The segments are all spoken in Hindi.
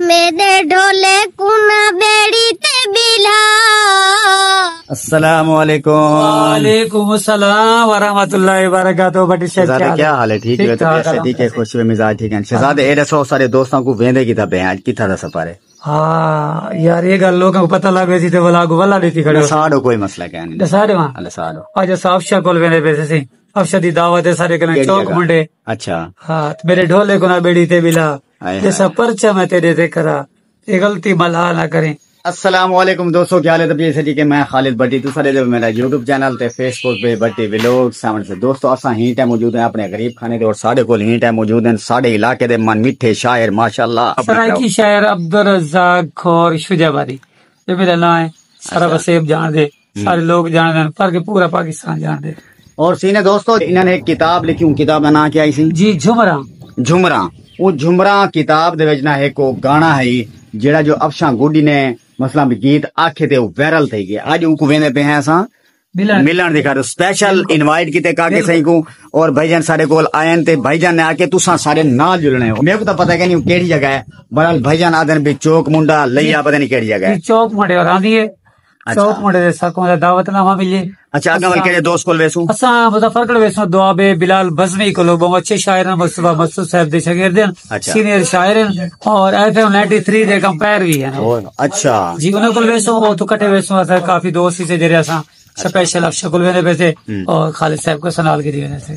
मेरे ढोले कुना बेड़ी ते बिला। अस्सलाम वालेकुम। वालेकुम अस्सलाम वरहमतुल्लाहि वबरकातुहू। बड़ी शहजादे क्या हाल है? ठीक है? तो ठीक है, खुश हुए मिजाज ठीक है। शहजादे ए दसो सारे दोस्तों को वेंदे की तब आज किथा दा सफर है? हाँ यार ये गल लोगों को पता लग गई थी तो वाला वाला देती खड़े साडो कोई मसला क्या नहीं सारे वहां अल्लाह साडो आज अफशा कोल वेंदे पैसे सी अफशा दी दावत है सारे कने चौक मुंडे। अच्छा हाँ तो मेरे ढोले को ना बेड़ी ते बिला जैसा पर्चा मैं तेरे ते करा ये गलती मला ना करें। अस्सलाम वालेकुम दोस्तों, क्या हाल है? तबीयत से ठीक है। मैं खालिद भट्टी तू सारे जो मेरा यूट्यूब चैनल ते फेसबुक पे भट्टी व्लॉग सामने से दोस्तों असा ही टाइम मौजूद है अपने गरीब खाने दे और साडे कोल ही टाइम मौजूद है साडे इलाके दे मन मिठे शायर माशाल्लाह सराइकी शायर अब्दुल रज़ाक खोर शुजाबादी ये मेरा नाम है। सारा वसेब जान दे सारे लोग जान दे पर के पूरा पाकिस्तान जान दे। और सीने दोस्तों इन्होंने एक किताब लिखी हूँ, किताब का नाम क्या है? जी झुमरा। झुमरा वो झुमरा किताब दे विच ना एक को गाना है जेड़ा जो अफशा गुडी ने मसला भी गीत आखे थे वायरल थी गया। आज उनको वेंदे पे हैं असा मिलन दिखा दो स्पेशल इनवाइट किते काके सही को और भाईजान सारे कोल आयन ते भाईजान ने आके तुसा सारे नाल जुड़ने हो। मेरे को तो पता है नहीं केड़ी जगह है बहरहाल भाईजान आदन भी चौक मुंडा लैया पता नहीं केड़ी जगह है। चौक मुंडे और आंदी है चौक मुंडे दे सको दा दावतनामा मिले। अच्छा आगे वाल केड़े दोस्त कोल वेसू असा मुजफ्फरगढ़ वेसू दुआबे बिलाल बज़मी को लोग बहुत अच्छे शायर हैं। मुस्तफा मसूद साहब दे शागिर्द हैं सीनियर शायर हैं और FM 93 दे कंपेयर भी है। अच्छा जी उन्हें कोल वेसू वो तो कटे वेसू काफी दोस्त से जरिए असा स्पेशल अफशा कोल वेने पैसे और खालिद साहब को सनाल के दिए से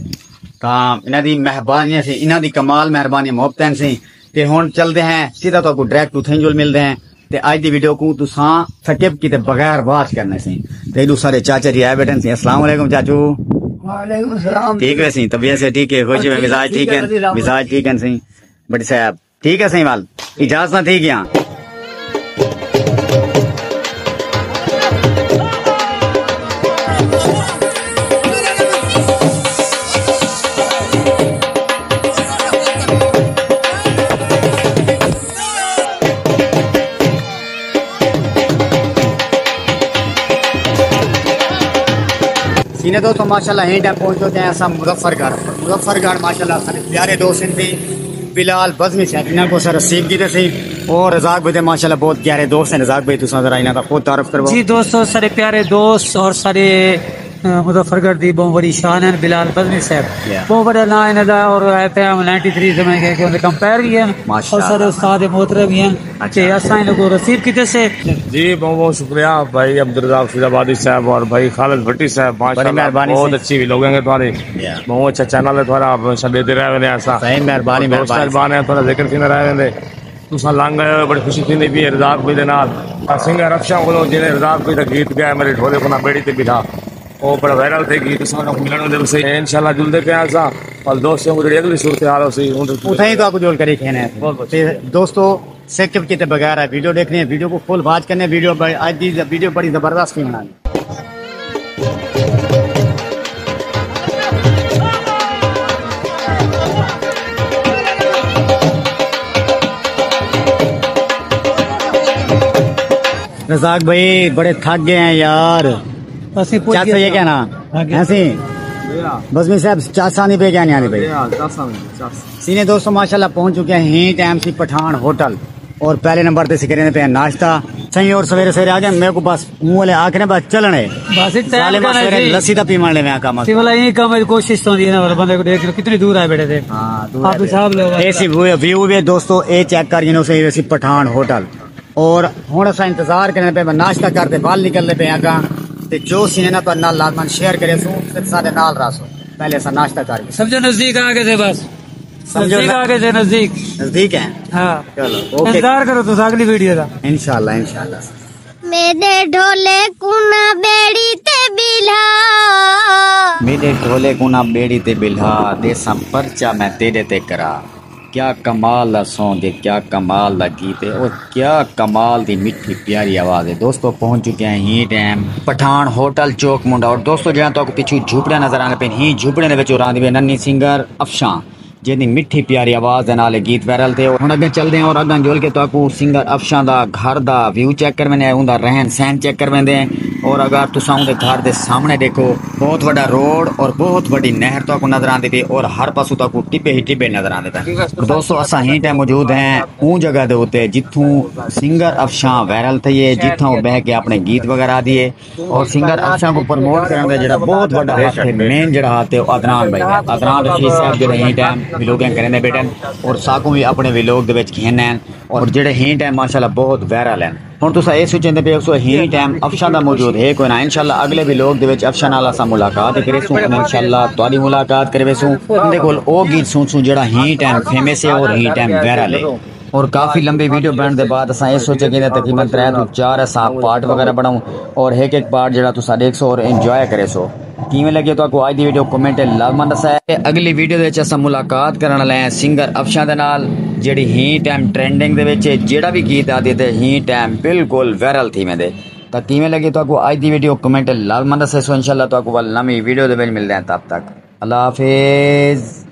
काम इना दी मेहरबानी से इना दी कमाल मेहरबानी मोहब्बत से ते हुन चलते हैं सीधा तो आपको डायरेक्ट टू थिंजल मिलते हैं ते आज दी वीडियो को तुसा स्किप कीते बगैर बात करने से ते दू सारे चाचा जी आए बैठे से। अस्सलाम वालेकुम चाचू। वालेकुम सलाम। ठीक है सी तबीयत से ठीक है? खुशी में मिजाज ठीक है? मिजाज ठीक है सही बड़ी साहब ठीक है सही वाल इजाजत ना ठीक यहाँ सीने दोस्तों माशाल्लाह यहीं टाइम पहुंच चुके हैं ऐसा मुजफ्फरगढ़ माशाल्लाह सारे प्यारे दोस्त थे बिलाल बज़मी साहब इन्हों को सर रसीब की थे और रज़ाक भाई माशाल्लाह बहुत प्यारे दोस्त हैं। रज़ाक भाई तुसा जरा इन्हों का खुद तारुफ करवाओ। जी दोस्तों सारे प्यारे दोस्त और सारे मुजफ्फरगढ़ दी बहुत बड़ी शान है बिलाल बज़मी साहब बहुत बड़ा नाम है इनका और FM 93 से मैं के कंपेयर भी है और सारे उस्ताद मोहतरम भी हैं कि असा इन को रसीब किते से। जी बहुत बहुत शुक्रिया भाई अब्दुल रज़ाक शुजाबादी साहब और भाई खालिद भट्टी साहब माशाल्लाह बहुत अच्छी भी लोग हैं तुम्हारे बहुत अच्छा चैनल है तुम्हारा आप देते रहे ऐसा मेहरबानी मेहरबानी है थोड़ा जिक्र थी रहे तुसा लंघ आए बड़ी खुशी थी भी रज़ाक भाई दे नाल सिंगर अफशा को जिन्हें रज़ाक भाई का गीत गाया मेरे ढोले को ना बेड़ी ते बिठा वो बड़ा वायरल थे गीत मिलने दे इंशाल्लाह जुलदे पे ऐसा और दोस्तों को अगली सूरत हाल उठाई तो आपको जोड़ कर दोस्तों स्किप किए बगैर है वीडियो देखनी है वीडियो को फुल वाच करने वीडियो आज की वीडियो बड़ी जबरदस्त की बनानी। रज़ाक भाई बड़े थक गए हैं यार। चाचा ये क्या ना ऐसे बज़मी साहब चाचा नहीं पे क्या नहीं आने भाई सीने दोस्तों माशाल्लाह पहुंच चुके हैं ही टाइम सी पठान होटल और पहले नंबर पे सिकरे पे नाश्ता सही और सवेरे सवेरे आ गए मेरे को बस मुंह वाले आखिर बस चलने लस्सी का पीवन ले काम कोशिश तो बंदे को देख कितनी दूर आए बैठे थे व्यू भी दोस्तों ये चेक कर पठान होटल और हूं असा इंतजार करने पे नाश्ता करते बाल निकलने पे आगा जो सीने पर नाल लाजमन शेयर करे सारे नाल रासो पहले ऐसा नाश्ता कर समझो नजदीक आगे से बस समझो आगे से नजदीक है। हाँ चलो इंतजार करो तो अगली वीडियो का इंशाल्लाह इंशाल्लाह। मेरे ढोले कुना बेड़ी ते बिला। मेरे ढोले कुना बेड़ी ते बिल्हा देसा पर्चा मैं तेरे ते करा क्या कमाल दा सॉन्ग है क्या कमाल दा गीत है और क्या कमाल दी मिठी प्यारी आवाज है। दोस्तों पहुंच चुके हैं ही टाइम पठान होटल चौक मुंडा और दोस्तों जहाँ तो पिछू झुपड़े नजर आने पे ही झुपड़े ने विच रांदी वे नन्नी सिंगर अफशा जिन्नी मिठी प्यारी आवाज दे नाल गीत वायरल थे। हुण अगे चलदे हैं और अगे जुल के तुहानू सिंगर अफशां दा घर दा व्यू चेक करवेंदे, उंदा रहन सहन चेक करवेंदे। और अगर तुसां उंदे घर दे सामने देखो बहुत बड़ा रोड और बहुत बड़ी नहर तुहानू नजर आंदी पई और हर पासों तुहानू टिब्बे ही टिब्बे नजर आंदे पे। दोस्तों असां ही टाइम मौजूद हैं उन जगह दे उत्ते जिथों सिंगर अफशां वायरल थई है, जिथों बह के अपने गीत वगैरह दिए और सिंगर अफशां को प्रमोट करन दा जेड़ा बहुत बड़ा हाथ है, मेन जेड़ा हाथ है अदनान भाई, अदनान रशीद साहब जेड़े ही टाइम व्लॉगिंग करने बैठे और साकू भी अपने व्लॉग दे विच खेने और जेड़े ही टाइम माशाल्लाह बहुत वायरल हैं। हुण तुसां ये सोचेंदे पे सो ही टाइम अफशां दा मौजूद है कोई ना, इंशाल्लाह अगले व्लॉग दे विच अफशां नाल असां मुलाकात करेसूं, इंशाल्लाह तुहाडी मुलाकात करवेसूं, उंदे कोल ओ गीत सुनसूं जेड़ा ही टाइम फेमस है और ही टाइम वायरल है। और काफ़ी लंबी वीडियो बनने के बाद असां ये सोचे कि तकरीबन 3 to 4 असां पार्ट वगैरह बनाऊं और एक एक पार्ट जेड़ा तुसां देखसो और एंजॉय करेसो। किवें लगे तो अज दी वीडियो कमेंट लाजमन दस्सो। अगली वीडियो दे विच असां मुलाकात करन वाले हैं सिंगर अफशां दे नाल जेड़ी ही टाइम ट्रेंडिंग दे विच जेड़ा भी गीत आदे ते ही टाइम बिल्कुल वायरल थी वेंदे। तां किवें लगे तो अज दी वीडियो कमेंट लाजमन दस्सो। इंशाल्लाह तो नवी वीडियो दे विच मिलदे हैं, तब तक अल्लाह हाफिज़।